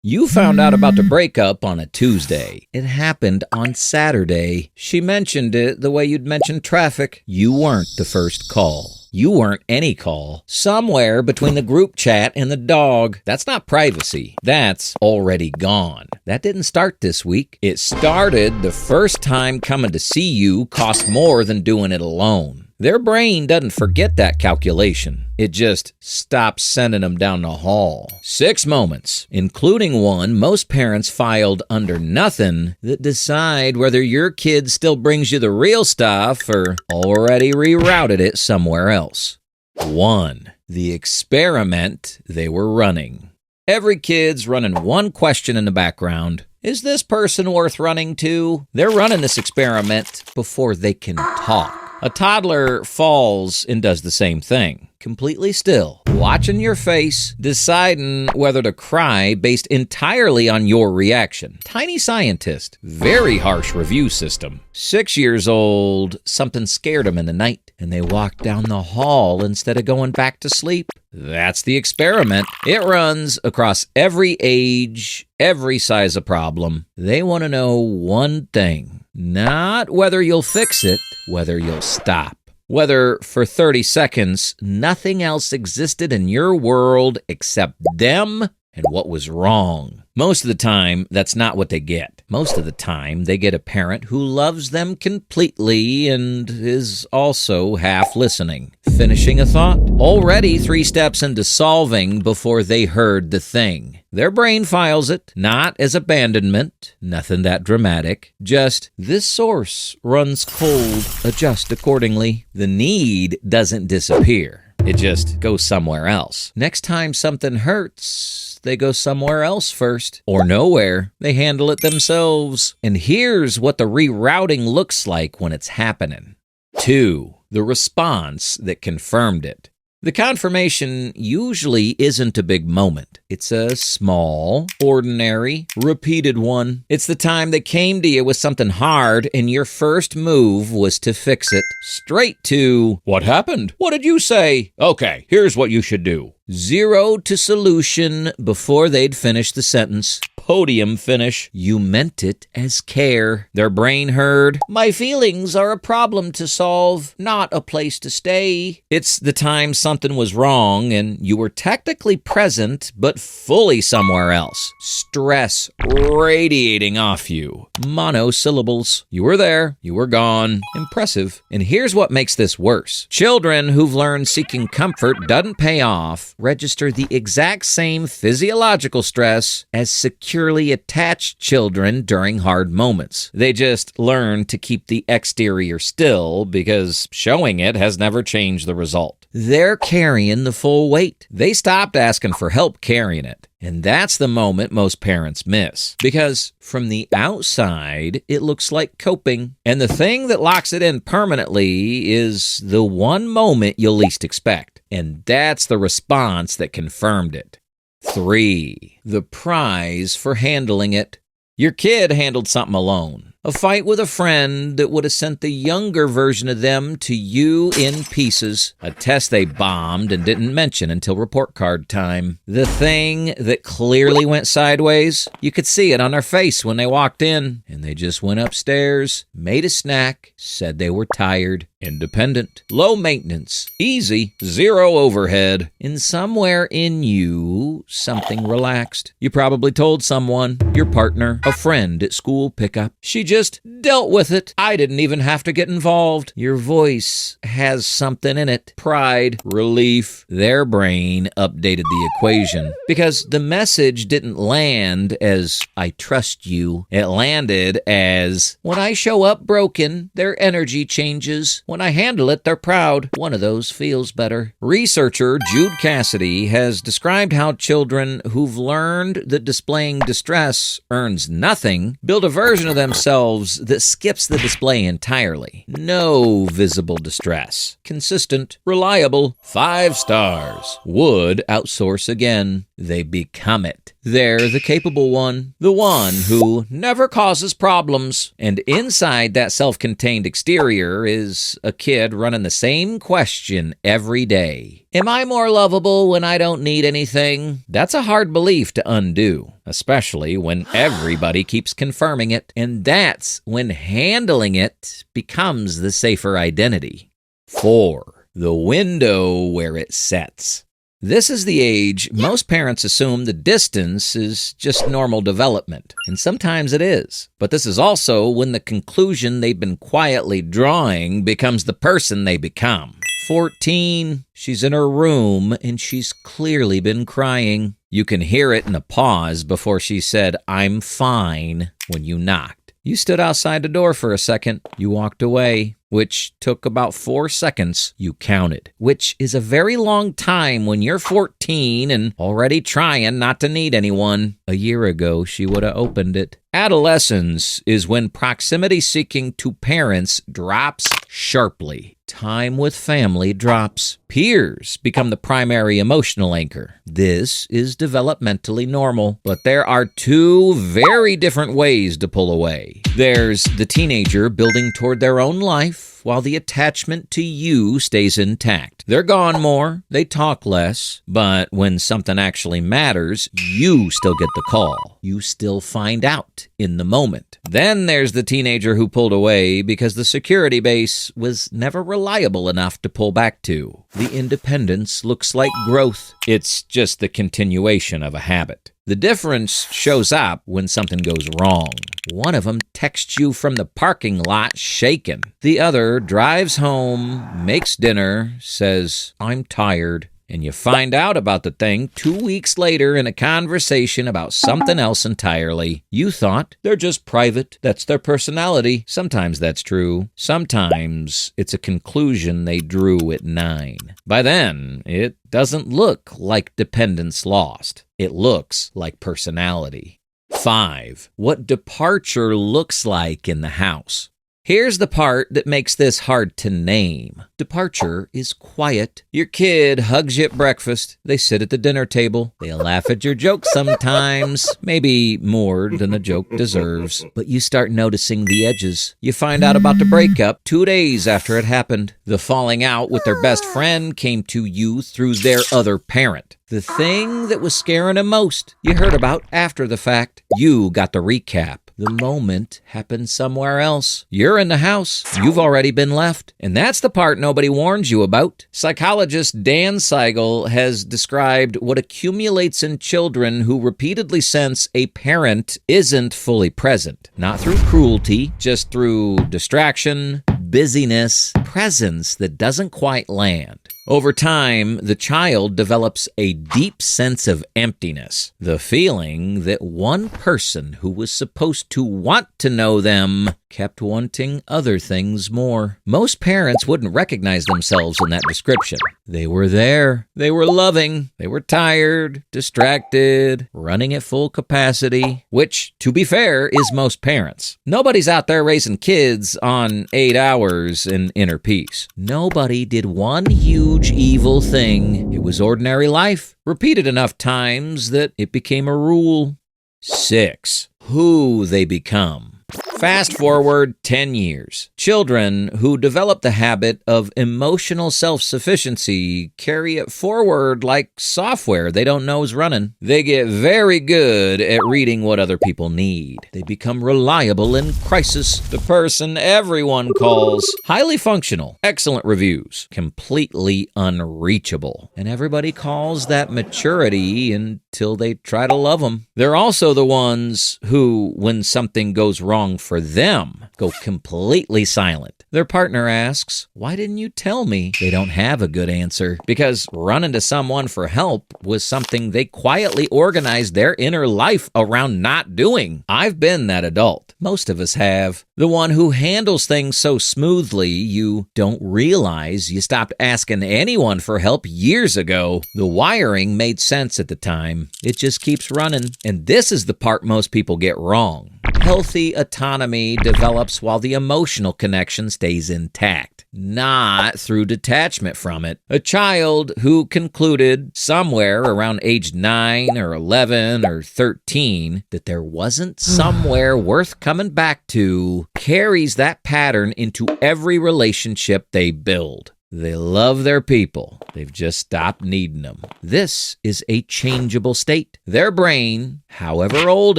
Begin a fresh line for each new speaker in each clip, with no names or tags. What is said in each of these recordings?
You found out about the breakup on a Tuesday. It happened on Saturday. She mentioned it the way you'd mention traffic. You weren't the first call. You weren't any call. Somewhere between the group chat and the dog. That's not privacy. That's already gone. That didn't start this week. It started the first time coming to see you cost more than doing it alone. Their brain doesn't forget that calculation. It just stops sending them down the hall. 6 moments, including one most parents filed under nothing, that decide whether your kid still brings you the real stuff or already rerouted it somewhere else. 1. The experiment they were running. Every kid's running one question in the background. Is this person worth running to? They're running this experiment before they can talk. A toddler falls and does the same thing. Completely still, watching your face, deciding whether to cry based entirely on your reaction. Tiny scientist, very harsh review system. 6 years old, something scared them in the night, and they walked down the hall instead of going back to sleep. That's the experiment. It runs across every age, every size of problem. They want to know one thing, not whether you'll fix it, whether you'll stop. Whether for 30 seconds, nothing else existed in your world except them and what was wrong. Most of the time, that's not what they get. Most of the time, they get a parent who loves them completely and is also half listening. Finishing a thought? Already 3 steps into solving before they heard the thing. Their brain files it, not as abandonment, nothing that dramatic, just this source runs cold, adjust accordingly. The need doesn't disappear. It just goes somewhere else. Next time something hurts, they go somewhere else first. Or nowhere. They handle it themselves. And here's what the rerouting looks like when it's happening. 2. The response that confirmed it. The confirmation usually isn't a big moment. It's a small, ordinary, repeated one. It's the time they came to you with something hard and your first move was to fix it. Straight to, what happened? What did you say? Okay, here's what you should do. 0 to solution before they'd finish the sentence. Podium finish. You meant it as care. Their brain heard, my feelings are a problem to solve, not a place to stay. It's the time something was wrong and you were technically present, but fully somewhere else. Stress radiating off you. Monosyllables. You were there. You were gone. Impressive. And here's what makes this worse. Children who've learned seeking comfort doesn't pay off register the exact same physiological stress as securely attached children during hard moments. They just learn to keep the exterior still because showing it has never changed the result. They're carrying the full weight. They stopped asking for help carrying it. And that's the moment most parents miss. Because from the outside, it looks like coping. And the thing that locks it in permanently is the one moment you'll least expect. And that's the response that confirmed it. 3. The prize for handling it. Your kid handled something alone. A fight with a friend that would have sent the younger version of them to you in pieces. A test they bombed and didn't mention until report card time. The thing that clearly went sideways. You could see it on their face when they walked in. And they just went upstairs, made a snack, said they were tired. Independent, low maintenance, easy, 0 overhead. And somewhere in you, something relaxed. You probably told someone, your partner, a friend at school pickup. She just dealt with it. I didn't even have to get involved. Your voice has something in it. Pride, relief. Their brain updated the equation. Because the message didn't land as, I trust you. It landed as, when I show up broken, their energy changes. When I handle it, they're proud. One of those feels better. Researcher Jude Cassidy has described how children who've learned that displaying distress earns nothing build a version of themselves that skips the display entirely. No visible distress. Consistent, reliable, 5 stars. Would outsource again. They become it. They're the capable one, the one who never causes problems. And inside that self-contained exterior is a kid running the same question every day. Am I more lovable when I don't need anything? That's a hard belief to undo, especially when everybody keeps confirming it. And that's when handling it becomes the safer identity. 4. The window where it sets. This is the age most parents assume the distance is just normal development, and sometimes it is. But this is also when the conclusion they've been quietly drawing becomes the person they become. 14, she's in her room and she's clearly been crying. You can hear it in a pause before she said, "I'm fine," when you knocked. You stood outside the door for a second. You walked away, which took about 4 seconds. You counted, which is a very long time when you're 14 and already trying not to need anyone. A year ago, she would have opened it. Adolescence is when proximity seeking to parents drops sharply. Time with family drops. Peers become the primary emotional anchor. This is developmentally normal, but there are 2 very different ways to pull away. There's the teenager building toward their own life, while the attachment to you stays intact. They're gone more, they talk less, but when something actually matters, you still get the call. You still find out in the moment. Then there's the teenager who pulled away because the security base was never reliable enough to pull back to. The independence looks like growth. It's just the continuation of a habit. The difference shows up when something goes wrong. One of them texts you from the parking lot shaken. The other drives home, makes dinner, says, "I'm tired." And you find out about the thing 2 weeks later in a conversation about something else entirely. You thought they're just private. That's their personality. Sometimes that's true. Sometimes it's a conclusion they drew at 9. By then, it doesn't look like dependence lost. It looks like personality. 5. What departure looks like in the house. Here's the part that makes this hard to name. Departure is quiet. Your kid hugs you at breakfast. They sit at the dinner table. They laugh at your jokes sometimes, maybe more than a joke deserves. But you start noticing the edges. You find out about the breakup 2 days after it happened. The falling out with their best friend came to you through their other parent. The thing that was scaring them most, you heard about after the fact. You got the recap. The moment happened somewhere else. You're in the house. You've already been left. And that's the part nobody warns you about. Psychologist Dan Siegel has described what accumulates in children who repeatedly sense a parent isn't fully present. Not through cruelty, just through distraction, busyness, presence that doesn't quite land. Over time, the child develops a deep sense of emptiness, the feeling that one person who was supposed to want to know them kept wanting other things more. Most parents wouldn't recognize themselves in that description. They were there. They were loving. They were tired, distracted, running at full capacity, which, to be fair, is most parents. Nobody's out there raising kids on 8 hours in inner peace. Nobody did one huge evil thing. It was ordinary life, repeated enough times that it became a rule. 6. Who they become. Fast forward 10 years. Children who develop the habit of emotional self-sufficiency carry it forward like software they don't know is running. They get very good at reading what other people need. They become reliable in crisis. The person everyone calls. Highly functional. Excellent reviews. Completely unreachable. And everybody calls that maturity until they try to love them. They're also the ones who, when something goes wrong for them, go completely silent. Their partner asks, "Why didn't you tell me?" They don't have a good answer because running to someone for help was something they quietly organized their inner life around not doing. I've been that adult. Most of us have. The one who handles things so smoothly you don't realize you stopped asking anyone for help years ago. The wiring made sense at the time. It just keeps running. And this is the part most people get wrong. Healthy autonomy develops while the emotional connection stays intact. not through detachment from it. A child who concluded somewhere around age 9 or 11 or 13 that there wasn't somewhere worth coming back to carries that pattern into every relationship they build. They love their people. They've just stopped needing them. This is a changeable state. Their brain, however old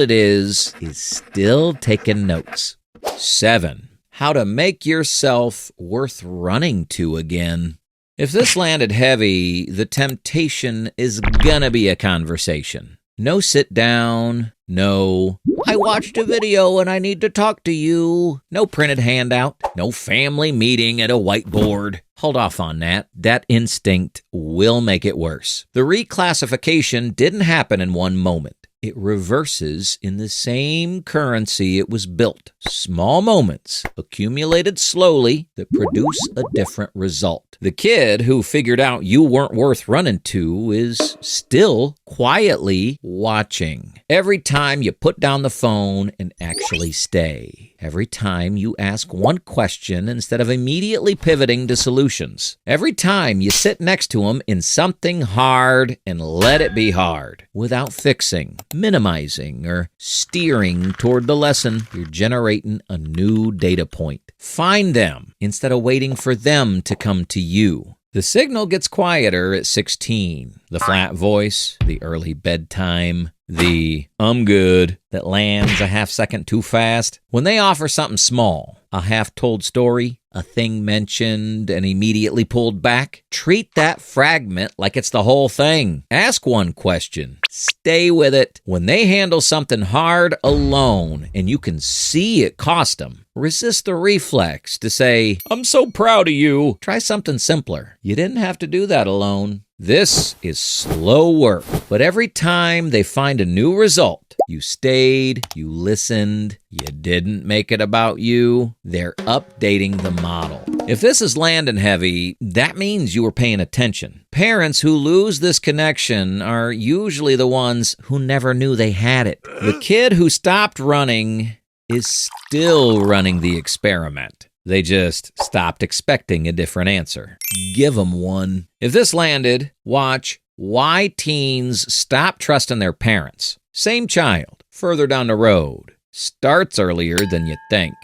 it is still taking notes. 7. How to make yourself worth running to again. If this landed heavy, the temptation is gonna be a conversation. No sit down, no, I watched a video and I need to talk to you. No printed handout, no family meeting at a whiteboard. Hold off on that. That instinct will make it worse. The reclassification didn't happen in one moment. It reverses in the same currency it was built. Small moments accumulated slowly that produce a different result. The kid who figured out you weren't worth running to is still quietly watching. Every time you put down the phone and actually stay. Every time you ask one question instead of immediately pivoting to solutions. Every time you sit next to him in something hard and let it be hard without fixing, minimizing, or steering toward the lesson, you're generating a new data point. Find them instead of waiting for them to come to you. The signal gets quieter at 16. The flat voice, the early bedtime, the "I'm good" that lands a half second too fast. When they offer something small, a half-told story, a thing mentioned and immediately pulled back, treat that fragment like it's the whole thing. Ask one question. Stay with it. When they handle something hard alone and you can see it cost them, resist the reflex to say, "I'm so proud of you." Try something simpler. You didn't have to do that alone. This is slow work, but every time they find a new result, you stayed, you listened, you didn't make it about you, they're updating the model. If this is landing heavy, that means you were paying attention. Parents who lose this connection are usually the ones who never knew they had it. The kid who stopped running is still running the experiment. They just stopped expecting a different answer. Give them one. If this landed, watch why teens stop trusting their parents. Same child, further down the road. Starts earlier than you think.